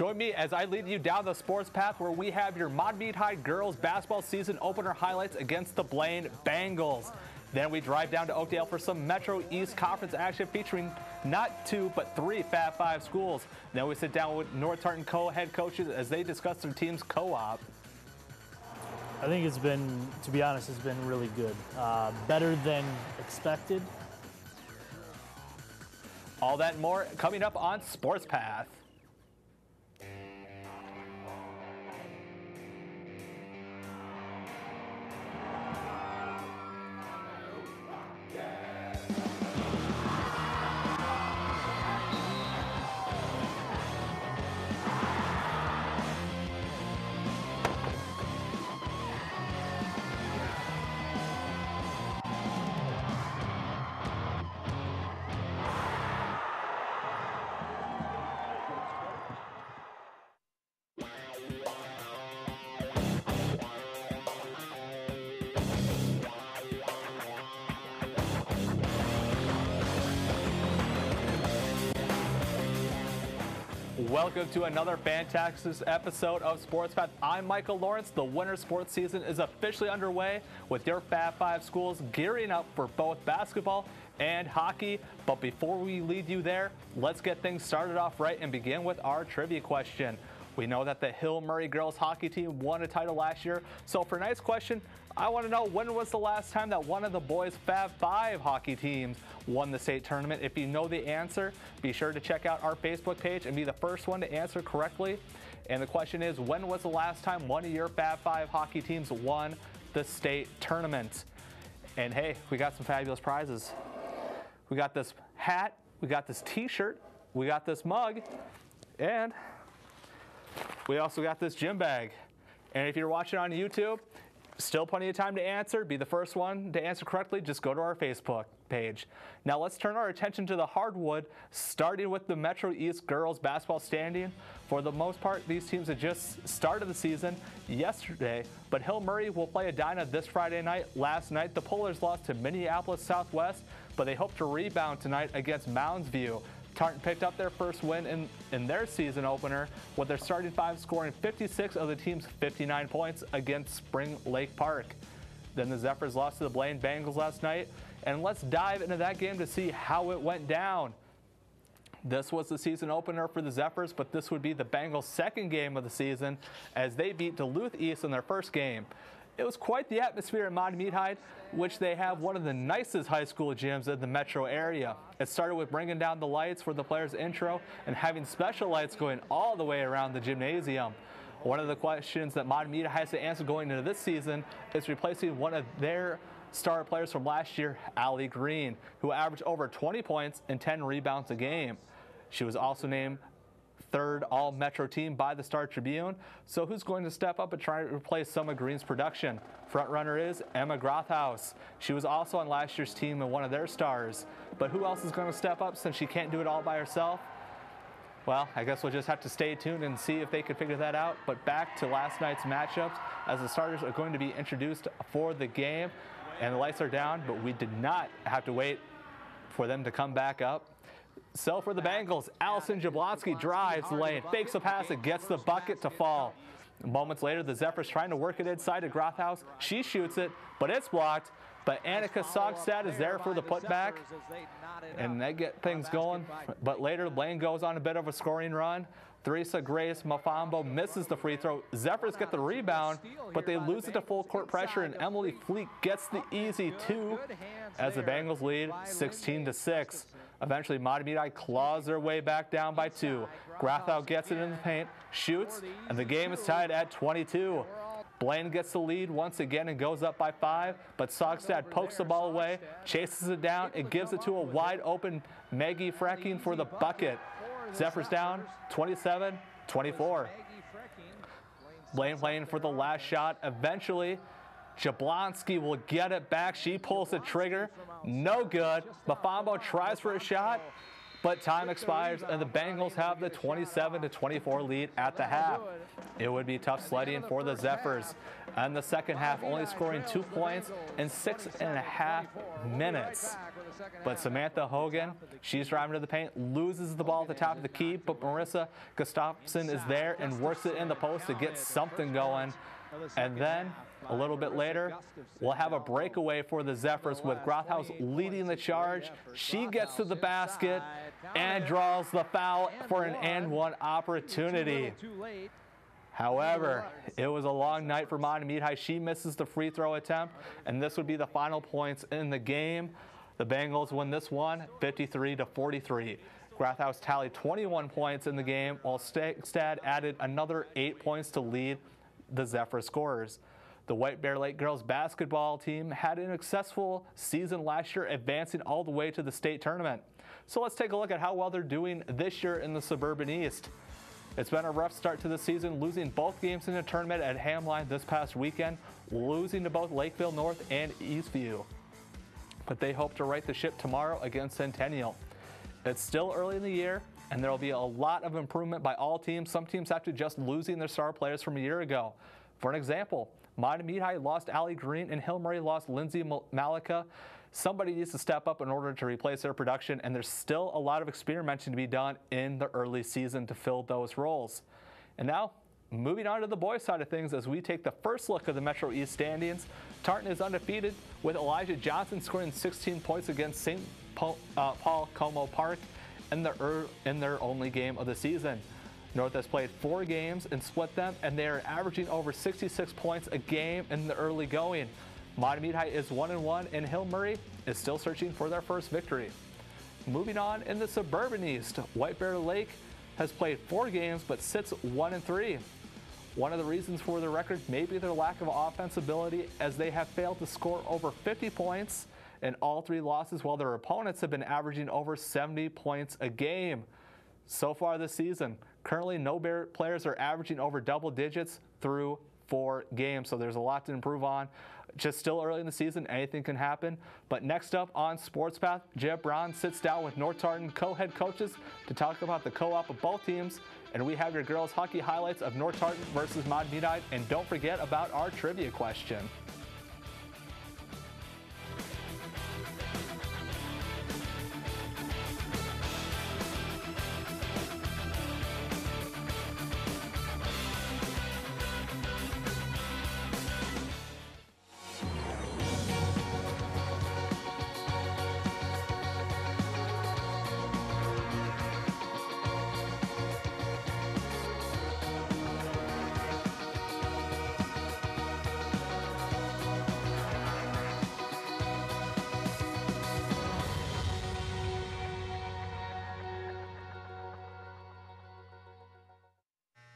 Join me as I lead you down the sports path where we have your Maumee High girls basketball season opener highlights against the Blaine Bengals. Then we drive down to Oakdale for some Metro East Conference action featuring not 2 but 3 Fab 5 schools. Then we sit down with North Tartan co-head coaches as they discuss their team's co-op. I think it's been, to be honest, it's been really good. Better than expected. All that and more coming up on Sports Path. Welcome to another fantastic episode of Sports Path. I'm Michael Lawrence. The winter sports season is officially underway with your Fab 5 schools gearing up for both basketball and hockey. But before we lead you there, let's get things started off right and begin with our trivia question. We know that the Hill Murray girls hockey team won a title last year. So for tonight's question, I want to know, when was the last time that one of the boys' Fab 5 hockey teams won the state tournament? If you know the answer, be sure to check out our Facebook page and be the first one to answer correctly. And the question is, when was the last time one of your Fab 5 hockey teams won the state tournament? And hey, we got some fabulous prizes. We got this hat, we got this t-shirt, we got this mug, and we also got this gym bag. And if you're watching on YouTube, still plenty of time to answer. Be the first one to answer correctly. Just go to our Facebook page. Now let's turn our attention to the hardwood, starting with the Metro East girls basketball standing. For the most part, these teams have just started the season yesterday, but Hill Murray will play Edina this Friday night. Last night, the Pullers lost to Minneapolis Southwest, but they hope to rebound tonight against Mounds View. Tartan picked up their first win in their season opener, with their starting 5 scoring 56 of the team's 59 points against Spring Lake Park. Then the Zephyrs lost to the Blaine Bengals last night, and let's dive into that game to see how it went down. This was the season opener for the Zephyrs, but this would be the Bengals' second game of the season as they beat Duluth East in their first game. It was quite the atmosphere at Maumee High, which they have one of the nicest high school gyms in the metro area. It started with bringing down the lights for the players' intro and having special lights going all the way around the gymnasium. One of the questions that Maumee High has to answer going into this season is replacing one of their star players from last year, Allie Green, who averaged over 20 points and 10 rebounds a game. She was also named third all-metro team by the Star Tribune. So who's going to step up and try to replace some of Green's production? Front runner is Emma Grothaus. She was also on last year's team and one of their stars. But who else is going to step up since she can't do it all by herself? Well, I guess we'll just have to stay tuned and see if they can figure that out. But back to last night's matchups, as the starters are going to be introduced for the game. And the lights are down, but we did not have to wait for them to come back up. So for the Bengals, Allison Jablonski drives the lane, fakes a pass, and gets the bucket to fall. Moments later, the Zephyrs trying to work it inside to Grothaus. She shoots it, but it's blocked. But Annika Sogstad is there for the putback, and they get things going. But later, Blaine goes on a bit of a scoring run. Theresa Grace Mafambo misses the free throw. Zephyrs get the rebound, but they lose it to full court pressure, and Emily Fleet gets the easy 2 as the Bengals lead 16-6. Eventually, Maumee High claws their way back down by 2. Grothaus gets it in the paint, shoots, and the game is tied at 22. Blaine gets the lead once again and goes up by 5, but Sogstad pokes the ball away, chases it down, and gives it to a wide-open Maggie Frecking for the bucket. Zephyrs down 27-24. Blaine playing for the last shot. Eventually, Jablonski will get it back. She pulls the trigger. No good. Mafambo tries for a shot, but time expires, and the Bengals have the 27-24 lead at the half. It would be tough sledding for the Zephyrs. And the second half, only scoring 2 points in 6.5 minutes. but Samantha Hogan, she's driving to the paint, loses the ball at the top of the key, but Marissa Gustafson is there and works it in the post to get something going. And then a little bit later, we'll have a breakaway for the Zephyrs with Grothaus leading the charge. She gets to the basket and draws the foul for an and one opportunity. However, it was a long night for Mahtomedi High. She misses the free throw attempt, and this would be the final points in the game. The Bengals win this one 53-43. Grothaus tallied 21 points in the game, while Stad added another 8 points to lead the Zephyr scorers. The White Bear Lake girls basketball team had an successful season last year, advancing all the way to the state tournament. So let's take a look at how well they're doing this year in the Suburban East. It's been a rough start to the season, losing both games in the tournament at Hamline this past weekend, losing to both Lakeville North and Eastview. But they hope to right the ship tomorrow against Centennial. It's still early in the year, and there will be a lot of improvement by all teams. Some teams after just losing their star players from a year ago. For an example, Mahtomedi High lost Allie Green and Hill Murray lost Lindsay Malika. Somebody needs to step up in order to replace their production, and there's still a lot of experimenting to be done in the early season to fill those roles. And now, moving on to the boys' side of things as we take the first look at the Metro East standings. Tartan is undefeated with Elijah Johnson scoring 16 points against St. Paul Como Park in their only game of the season. North has played 4 games and split them, and they are averaging over 66 points a game in the early going. Mahtomedi High is 1-1, and Hill Murray is still searching for their first victory. Moving on in the Suburban East, White Bear Lake has played 4 games but sits 1-3. One of the reasons for their record may be their lack of offense ability, as they have failed to score over 50 points in all 3 losses, while their opponents have been averaging over 70 points a game. So far this season, currently no Bear players are averaging over double digits through 4 games, so there's a lot to improve on. Just still early in the season, anything can happen. But next up on Sports Path, Jeb Brown sits down with North Tartan co-head coaches to talk about the co-op of both teams. And we have your girls hockey highlights of North Tartan versus Mahtomedi High. And don't forget about our trivia question.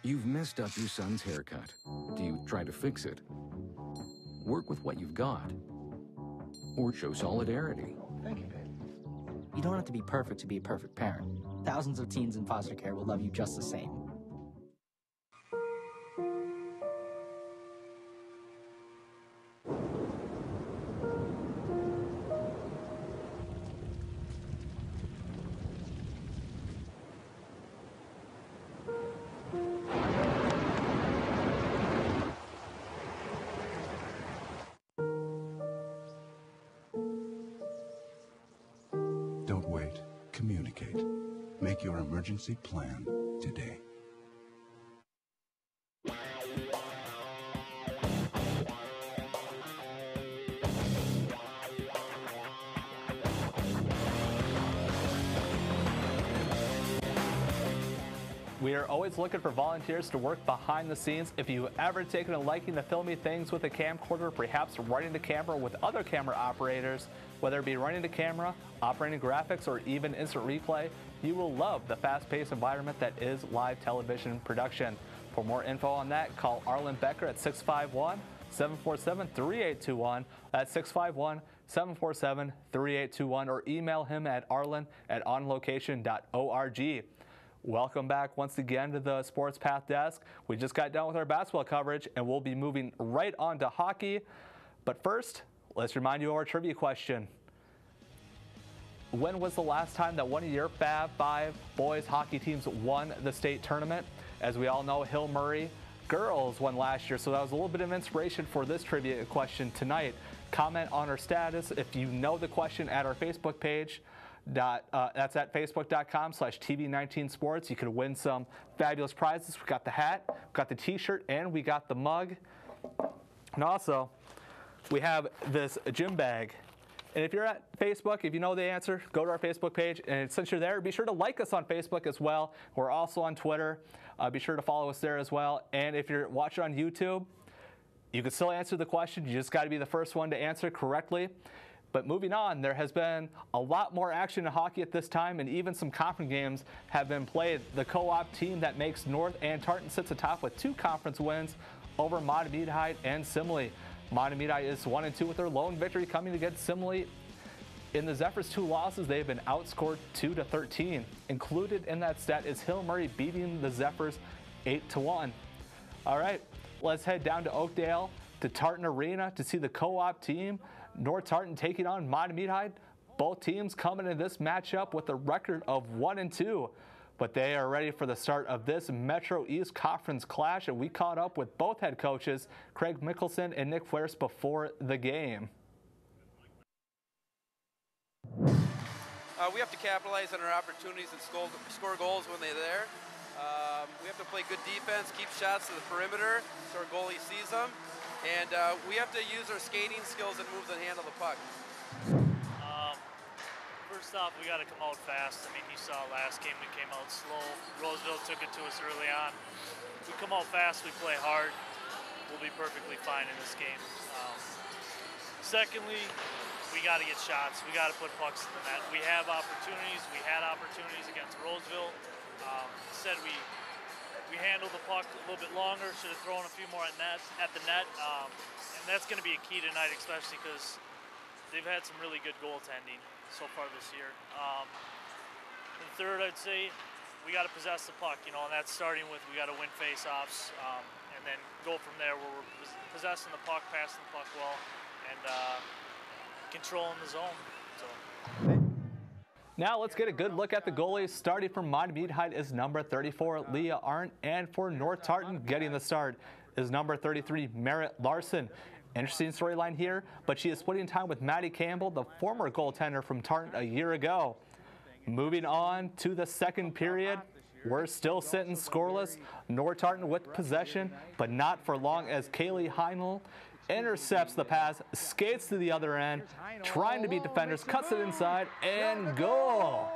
You've messed up your son's haircut. Do you try to fix it? Work with what you've got? Or show solidarity? Thank you, babe. You don't have to be perfect to be a perfect parent. Thousands of teens in foster care will love you just the same. Don't wait. Communicate. Make your emergency plan today. We are always looking for volunteers to work behind the scenes. If you've ever taken a liking to filming things with a camcorder, perhaps running the camera with other camera operators, whether it be running the camera, operating graphics, or even instant replay, you will love the fast-paced environment that is live television production. For more info on that, call Arlen Becker at 651-747-3821. That's 651-747-3821, or email him at arlen@onlocation.org. Welcome back once again to the Sports Path desk. We just got done with our basketball coverage, and we'll be moving right on to hockey. But first, let's remind you of our trivia question. When was the last time that one of your Fab 5 boys hockey teams won the state tournament? As we all know, Hill Murray girls won last year, so that was a little bit of inspiration for this trivia question tonight. comment on our status. If you know the question, at our Facebook page. That's at facebook.com/TV19sports. You could win some fabulous prizes. We got the hat, we got the t-shirt, and we got the mug. And also, we have this gym bag. And if you're at Facebook, if you know the answer, go to our Facebook page. And since you're there, be sure to like us on Facebook as well. We're also on Twitter. Be sure to follow us there as well. And if you're watching on YouTube, you can still answer the question. You just got to be the first one to answer correctly. But moving on, there has been a lot more action in hockey at this time, and even some conference games have been played. The co-op team that makes North and Tartan sits atop with 2 conference wins over Matamidi and Simile. Matamidi is 1-2 with their lone victory coming against Simile. In the Zephyrs' 2 losses, they've been outscored 2-13. Included in that stat is Hill Murray beating the Zephyrs 8-1. All right, let's head down to Oakdale to Tartan Arena to see the co-op team, North Tartan, taking on Matamidi. Both teams coming in this matchup with a record of 1-2. But they are ready for the start of this Metro East Conference clash, and we caught up with both head coaches, Craig Mickelson and Nick Flares, before the game. We have to capitalize on our opportunities and score goals when they're there. We have to play good defense, keep shots to the perimeter so our goalie sees them, and we have to use our skating skills and move the handle of the puck. First off, we got to come out fast. I mean, you saw last game we came out slow. Roseville took it to us early on. We come out fast, we play hard, we'll be perfectly fine in this game. Secondly, we got to get shots. We got to put pucks in the net. We have opportunities. We had opportunities against Roseville. Said we handled the puck a little bit longer. Should have thrown a few more at the net. And that's going to be a key tonight, especially because they've had some really good goaltending so far this year. And third, I'd say we got to possess the puck, and that's starting with we got to win face-offs, and then go from there where we're possessing the puck, passing the puck well, and controlling the zone. So. Now let's get a good look at the goalies. Starting from Matamidi is number 34, Leah Arndt, and for North Tartan, getting the start is number 33, Merritt Larson. Interesting storyline here, but she is splitting time with Maddie Campbell, the former goaltender from Tartan a year ago. Moving on to the second period, we're still sitting scoreless. North Tartan with possession, but not for long as Kaylee Heinl intercepts the pass, skates to the other end, trying to beat defenders, cuts it inside, and goal.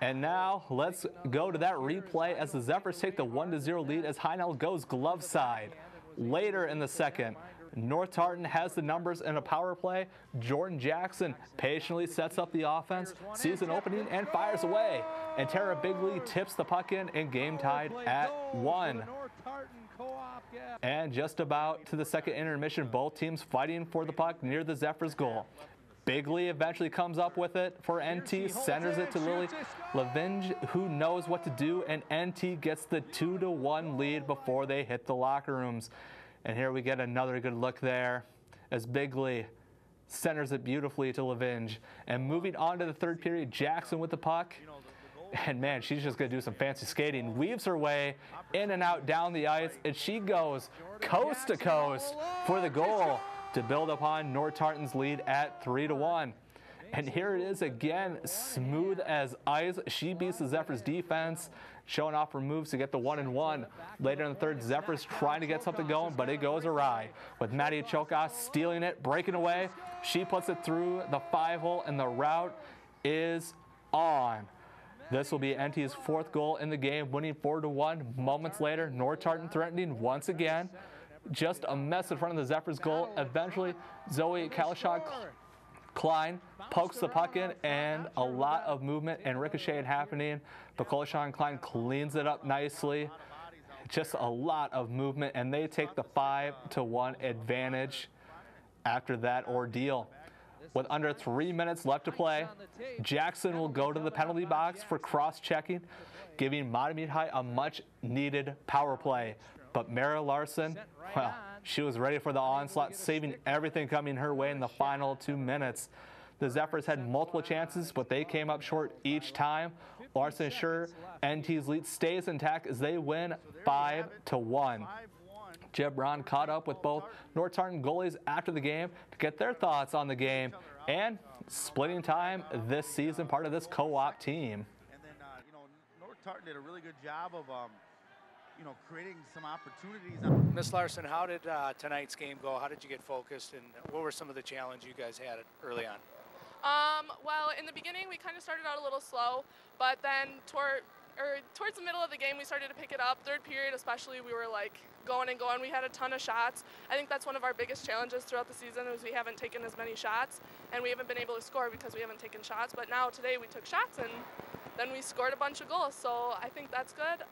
And now let's go to that replay as the Zephyrs take the 1-0 lead as Heinl goes glove side. Later in the second, North Tartan has the numbers in a power play. Jordan Jackson patiently sets up the offense, sees an opening, and fires away. And Tara Bigley tips the puck in, and game tied at 1. And just about to the second intermission, both teams fighting for the puck near the Zephyrs goal. Bigley eventually comes up with it for NT, centers it to Lily Lavinge, who knows what to do, and NT gets the 2-1 lead before they hit the locker rooms. And here we get another good look there as Bigley centers it beautifully to Lavinge. And moving on to the third period, Jackson with the puck. And man, she's just going to do some fancy skating. Weaves her way in and out down the ice, and she goes coast to coast for the goal to build upon North Tartan's lead at 3-1. And here it is again, smooth as ice. She beats the Zephyrs defense, showing off her moves to get the 1-1. Later in the third, Zephyrs trying to get something going, but it goes awry. With Maddie Chokas stealing it, breaking away. She puts it through the 5-hole, and the route is on. This will be NT's 4th goal in the game, winning 4-1. Moments later, North Tartan threatening once again. Just a mess in front of the Zephyrs goal. Eventually, Zoe Kalashak-Klein pokes the puck in, and a lot of movement and ricochet happening. But Kalashak-Klein cleans it up nicely. Just a lot of movement, and they take the 5-1 advantage after that ordeal. With under 3 minutes left to play, Jackson will go to the penalty box for cross-checking, giving Matamidi a much-needed power play. But Mara Larson, well, she was ready for the onslaught, saving everything coming her way in the final 2 minutes. The Zephyrs had multiple chances, but they came up short each time. Larson ensure NT's lead stays intact as they win 5-1. Jeb Braun caught up with both North Tartan goalies after the game to get their thoughts on the game and splitting time this season, part of this co-op team. And then, North Tartan did a really good job of, creating some opportunities. Miss Larson, how did tonight's game go? How did you get focused, and what were some of the challenges you guys had early on? Well, in the beginning, we kind of started out a little slow, but then towards the middle of the game, we started to pick it up. Third period especially, we were like going and going. We had a ton of shots. I think that's one of our biggest challenges throughout the season is we haven't taken as many shots, and we haven't been able to score because we haven't taken shots. But now today we took shots, and then we scored a bunch of goals, so I think that's good.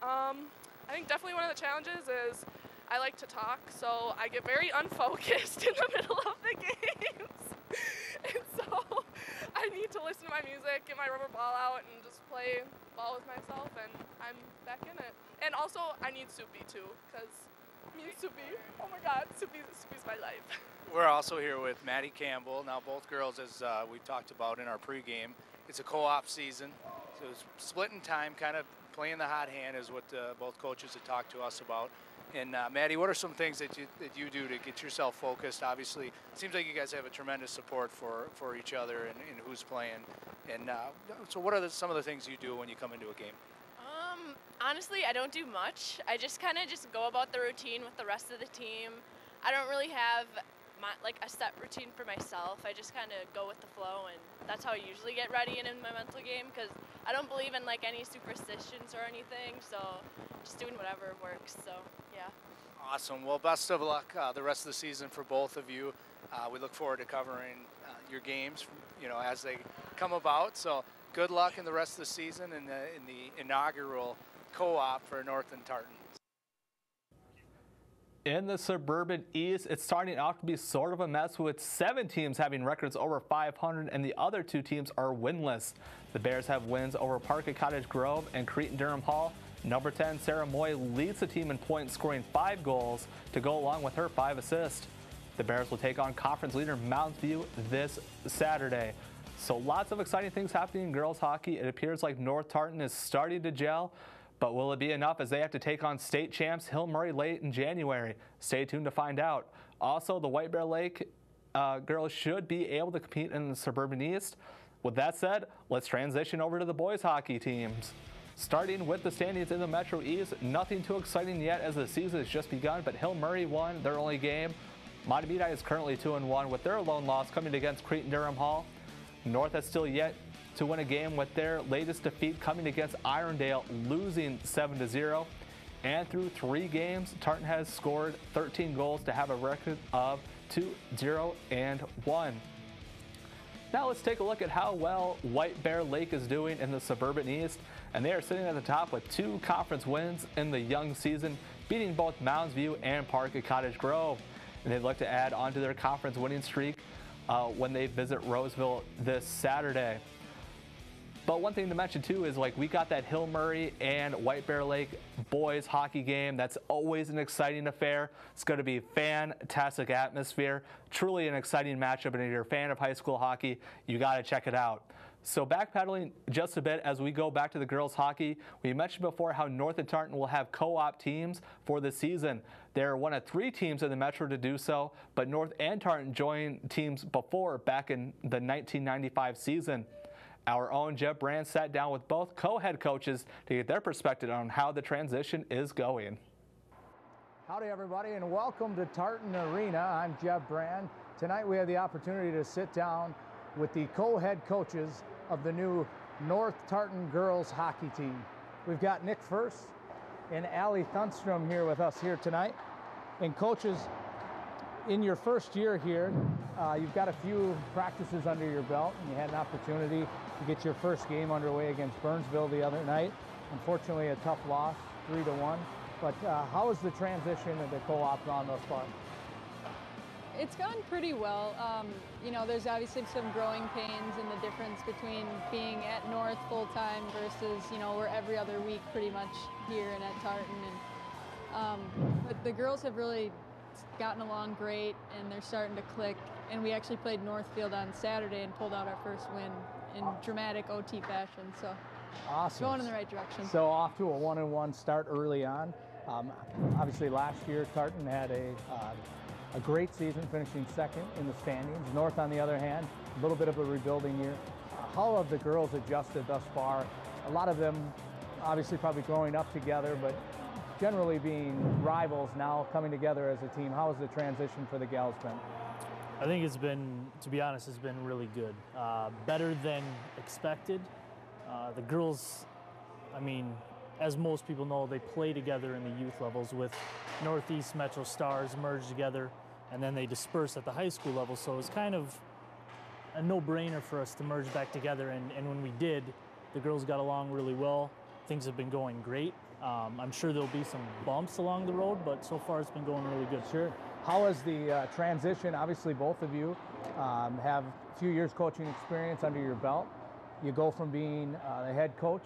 I think definitely one of the challenges is I like to talk, so I get very unfocused in the middle of the games. And so I need to listen to my music, get my rubber ball out, and just play ball with myself, and I'm back in it. And also, I need Soupy, too, because me and Soupy, oh my God, Soupy's my life. We're also here with Maddie Campbell. Now, both girls, as we talked about in our pregame, it's a co-op season, so it's splitting time, kind of playing the hot hand is what both coaches have talked to us about. And Maddie, what are some things that you do to get yourself focused? Obviously, it seems like you guys have a tremendous support for each other and who's playing. And so what are some of the things you do when you come into a game? Honestly, I don't do much. I just kind of go about the routine with the rest of the team. I don't really have a set routine for myself. I just kind of go with the flow, and that's how I usually get ready in my mental game, because I don't believe in any superstitions or anything, so just doing whatever works, so yeah. Awesome. Well, best of luck the rest of the season for both of you. We look forward to covering your games, as they come about. So good luck in the rest of the season in the inaugural co-op for North and Tartan. In the Suburban East, it's starting out to be sort of a mess with 7 teams having records over 500 and the other 2 teams are winless. The Bears have wins over Park at Cottage Grove and Cretin-Durham Hall. Number 10, Sarah Moy, leads the team in points, scoring 5 goals to go along with her 5 assists. The Bears will take on conference leader Mounds View this Saturday. So lots of exciting things happening in girls hockey. It appears like North Tartan is starting to gel. But will it be enough as they have to take on state champs Hill Murray late in January? Stay tuned to find out. Also, the White Bear Lake girls should be able to compete in the Suburban East. With that said, let's transition over to the boys hockey teams. Starting with the standings in the Metro East, nothing too exciting yet as the season has just begun, but Hill Murray won their only game. Matamidi is currently 2-1 with their lone loss coming against Cretin-Durham Hall. North has still yet to win a game with their latest defeat coming against Irondale, losing 7-0. And through 3 games, Tartan has scored 13 goals to have a record of 2-0-1. Now let's take a look at how well White Bear Lake is doing in the Suburban East. And they are sitting at the top with 2 conference wins in the young season, beating both Mounds View and Park at Cottage Grove. And they'd like to add onto their conference winning streak when they visit Roseville this Saturday. But one thing to mention too is we got that Hill Murray and White Bear Lake boys hockey game. That's always an exciting affair. It's going to be fantastic atmosphere. Truly an exciting matchup, and if you're a fan of high school hockey, you got to check it out. So backpedaling just a bit as we go back to the girls hockey, we mentioned before how North and Tartan will have co-op teams for the season. They're one of 3 teams in the Metro to do so, but North and Tartan joined teams before back in the 1995 season. Our own Jeb Brand sat down with both co-head coaches to get their perspective on how the transition is going. Howdy everybody, and welcome to Tartan Arena. I'm Jeb Brand. Tonight we have the opportunity to sit down with the co-head coaches of the new North Tartan girls hockey team. We've got Nick First and Allie Thunstrom here with us here tonight. And coaches, in your first year here, you've got a few practices under your belt, and you had an opportunity to get your first game underway against Burnsville the other night. Unfortunately, a tough loss, 3-1. But how has the transition of the co-op gone thus far? It's gone pretty well. There's obviously some growing pains in the difference between being at North full-time versus, we're every other week pretty much here and at Tartan. But the girls have really gotten along great, and they're starting to click. And we actually played Northfield on Saturday and pulled out our first win in dramatic OT fashion. So awesome. Going in the right direction. So off to a 1-1 start early on. Obviously, last year Tartan had a great season, finishing second in the standings. North, on the other hand, a little bit of a rebuilding year. How have the girls adjusted thus far? A lot of them obviously probably growing up together, but generally being rivals, now coming together as a team. How has the transition for the gals been? I think it's been, to be honest, it's been really good. Better than expected. The girls, I mean, as most people know, they play together in the youth levels with Northeast Metro Stars merged together, and then they disperse at the high school level. So it was kind of a no-brainer for us to merge back together, and when we did, the girls got along really well. Things have been going great. I'm sure there'll be some bumps along the road, but so far it's been going really good. Sure. How has the transition? Obviously, both of you have a few years coaching experience under your belt. You go from being the head coach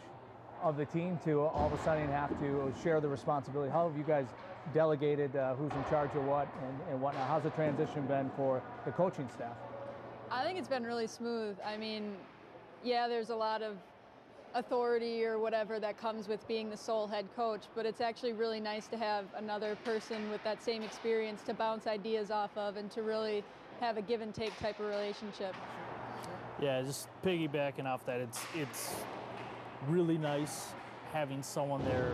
of the team to all of a sudden have to share the responsibility. How have you guys delegated who's in charge of what and whatnot? How's the transition been for the coaching staff? I think it's been really smooth. I mean, yeah, there's a lot of authority or whatever that comes with being the sole head coach, but it's actually really nice to have another person with that same experience to bounce ideas off of and to really have a give and take type of relationship. Yeah, just piggybacking off that, it's really nice having someone there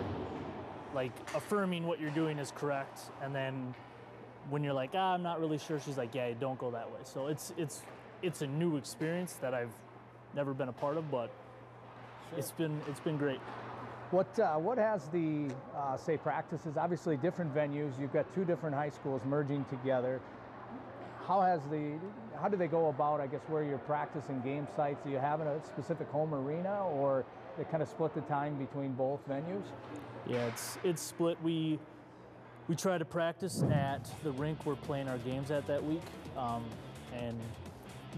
like affirming what you're doing is correct, and then when you're like, I'm not really sure, she's like, yeah, don't go that way. So it's a new experience that I've never been a part of, but sure. It's been great. What has the say practices? Obviously, different venues. You've got two different high schools merging together. How do they go about, I guess, where you're practicing game sites? Do you have a specific home arena, or they kind of split the time between both venues? Yeah, it's split. We try to practice at the rink we're playing our games at that week, and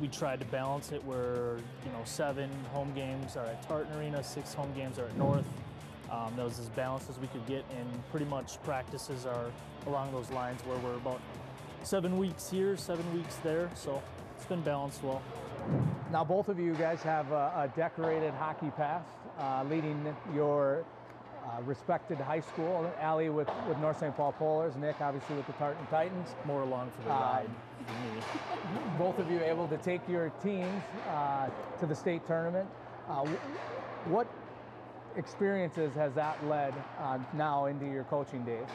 we tried to balance it where 7 home games are at Tartan Arena, 6 home games are at North. That was as balanced as we could get, and pretty much practices are along those lines where we're about 7 weeks here, 7 weeks there, so it's been balanced well. Now both of you guys have a decorated hockey past, leading your respected high school. Allie with North St. Paul Polars, Nick obviously with the Tartan Titans. More along for the ride for me. Both of you able to take your teams to the state tournament. What experiences has that led now into your coaching days?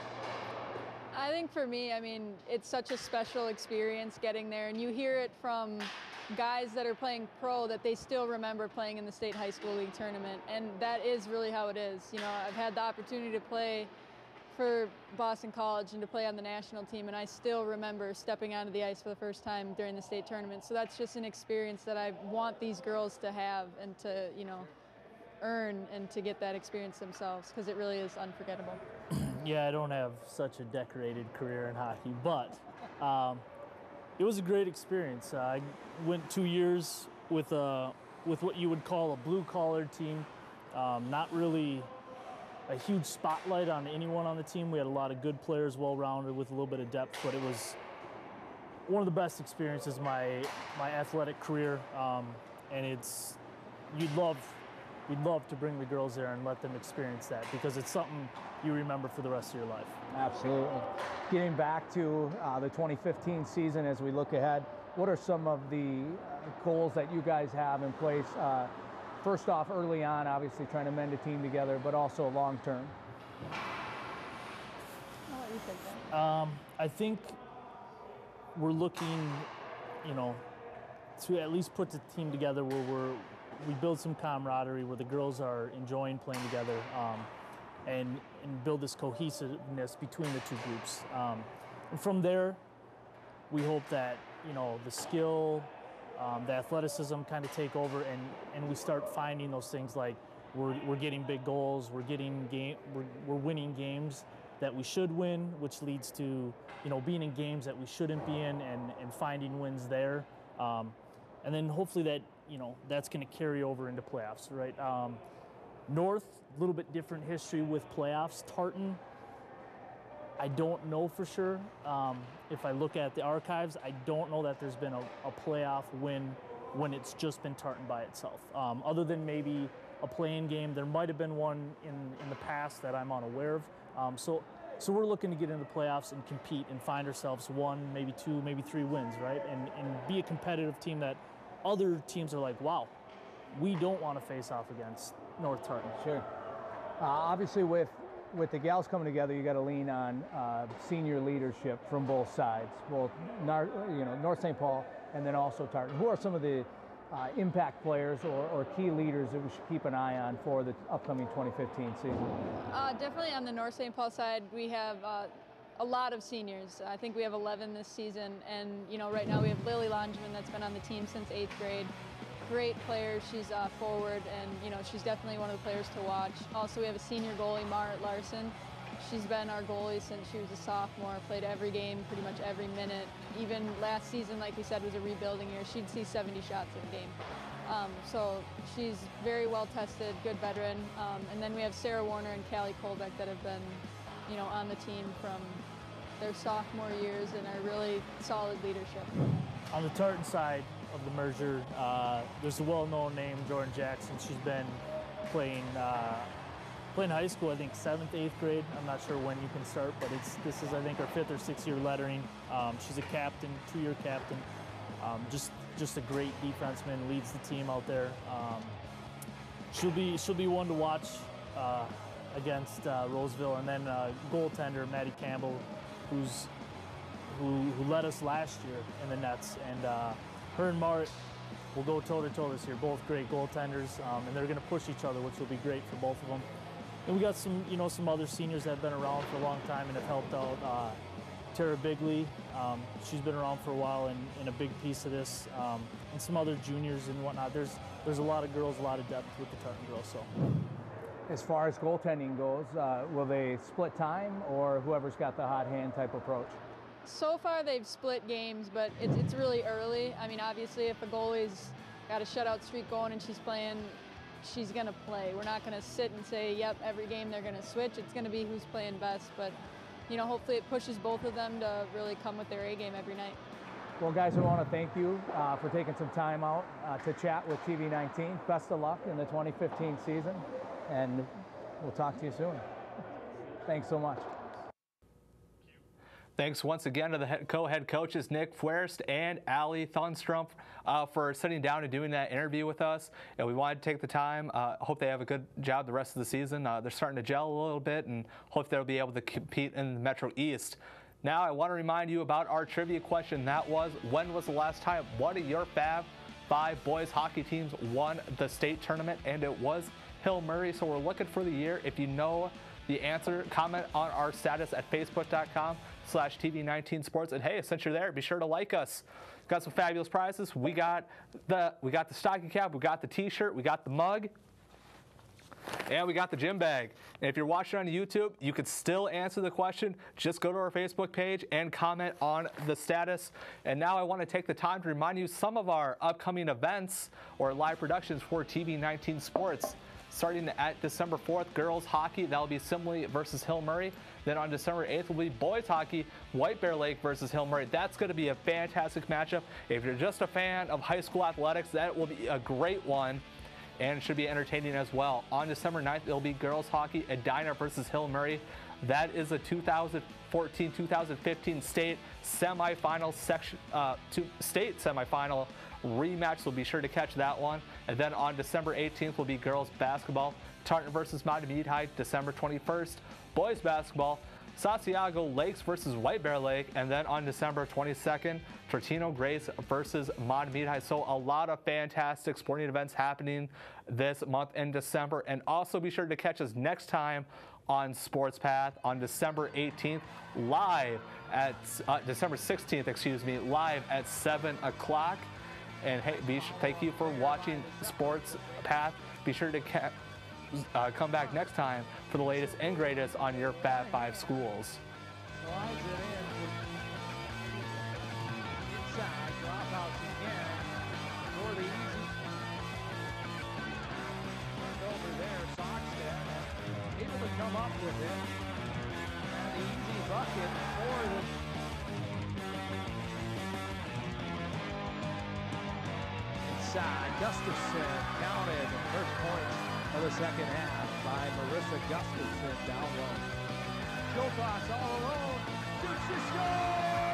I think for me, I mean, it's such a special experience getting there, and you hear it from guys that are playing pro that they still remember playing in the state high school league tournament, and that is really how it is. I've had the opportunity to play for Boston College and to play on the national team, and I still remember stepping onto the ice for the first time during the state tournament. So that's just an experience that I want these girls to have and to, earn and to get that experience themselves, because it really is unforgettable. Yeah, I don't have such a decorated career in hockey, but it was a great experience. I went 2 years with what you would call a blue-collar team. Not really a huge spotlight on anyone on the team. We had a lot of good players, well-rounded with a little bit of depth, but it was one of the best experiences of my athletic career. And we'd love to bring the girls there and let them experience that, because it's something you remember for the rest of your life. Absolutely. Getting back to the 2015 season as we look ahead, what are some of the goals that you guys have in place? First off, early on, obviously trying to mend a team together, but also long term. I'll let you take that. I think we're looking, to at least put the team together where we build some camaraderie, where the girls are enjoying playing together, and build this cohesiveness between the two groups. And from there, we hope that the skill, the athleticism kind of take over, and we start finding those things like we're getting big goals, we're winning games that we should win, which leads to being in games that we shouldn't be in, and finding wins there, and then hopefully that that's going to carry over into playoffs, right? North, a little bit different history with playoffs. Tartan, I don't know for sure. If I look at the archives, I don't know that there's been a playoff win when it's just been Tartan by itself. Other than maybe a play-in game, there might have been one in the past that I'm unaware of. So So we're looking to get into the playoffs and compete and find ourselves 1, maybe 2, maybe 3 wins, right? And be a competitive team that other teams are like, wow, we don't want to face off against North Tartan. Sure. Obviously, with the gals coming together, you got to lean on senior leadership from both sides, both North St. Paul and then also Tartan. Who are some of the impact players or key leaders that we should keep an eye on for the upcoming 2015 season? Definitely on the North St. Paul side, we have a lot of seniors. I think we have 11 this season, and right now we have Lily Longeman that's been on the team since 8th grade. Great player. She's forward, and she's definitely one of the players to watch. Also, we have a senior goalie, Marit Larson. She's been our goalie since she was a sophomore, played every game, pretty much every minute. Even last season, like we said, was a rebuilding year. She'd see 70 shots in a game. So she's very well tested, good veteran. And then we have Sarah Warner and Callie Kolbeck that have been, on the team from their sophomore years and are really solid leadership. On the Tartan side of the merger, there's a well-known name, Jordan Jackson. She's been playing high school, I think 7th, 8th grade. I'm not sure when you can start, but this is I think her 5th or 6th year lettering. She's a captain, 2-year captain. Just a great defenseman, leads the team out there. She'll be one to watch against Roseville, and then goaltender Maddie Campbell, who led us last year in the nets, and her and Marit will go toe-to-toe this year. Both great goaltenders, and they're going to push each other, which will be great for both of them. And we got some other seniors that have been around for a long time and have helped out. Tara Bigley, she's been around for a while and a big piece of this, and some other juniors and whatnot. There's a lot of girls, a lot of depth with the Tartan girls. So, as far as goaltending goes, will they split time or whoever's got the hot hand type approach? So far, they've split games, but it's really early. I mean, obviously, if a goalie's got a shutout streak going and she's playing, she's going to play. We're not going to sit and say, yep, every game they're going to switch. It's going to be who's playing best, but hopefully it pushes both of them to really come with their A game every night. Well, guys, we want to thank you for taking some time out to chat with TV19. Best of luck in the 2015 season, and we'll talk to you soon. Thanks so much. Thanks once again to the co-head coaches, Nick Fuerst and Allie Thunstrom, for sitting down and doing that interview with us. And we wanted to take the time. Hope they have a good job the rest of the season. They're starting to gel a little bit, and hope they'll be able to compete in the Metro East. Now, I want to remind you about our trivia question. That was, when was the last time one of your Fab 5 boys hockey teams won the state tournament? And it was Hill Murray. So we're looking for the year. If you know the answer, comment on our status at facebook.com/TV19 Sports. And hey, since you're there, be sure to like us. Got some fabulous prizes. We got the stocking cap, we got the t-shirt, we got the mug, and we got the gym bag. And if you're watching on YouTube, you could still answer the question. Just go to our Facebook page and comment on the status. And now I want to take the time to remind you some of our upcoming events or live productions for TV19 Sports. Starting at December 4th, girls hockey, that'll be Simley versus Hill Murray. Then on December 8th will be boys hockey, White Bear Lake versus Hill Murray. That's going to be a fantastic matchup. If you're just a fan of high school athletics, that will be a great one and should be entertaining as well. On December 9th, it'll be girls hockey, Edina versus Hill Murray. That is a 2014-2015 state semifinal state semifinal rematch, so be sure to catch that one. And then on December 18th will be girls basketball, Tartan versus Mauntamede High, December 21st. Boys basketball, Santiago Lakes versus White Bear Lake. And then on December 22nd, Tortino Grace versus Mauntamede High. So a lot of fantastic sporting events happening this month in December. And also be sure to catch us next time on Sports Path on December 18th, live at December 16th, excuse me, live at 7 o'clock. And hey, thank you for watching Sports Path. Be sure to come back next time for the latest and greatest on your Fab 5 schools. Slides it in. Inside, dropouts again for the easy. Turned over there, Sockstead able to come up with it. And the easy bucket for the inside. Gustafson counted the first point of the second half by Marissa Gustafson down low. Goldtoss all alone. Shoots to score!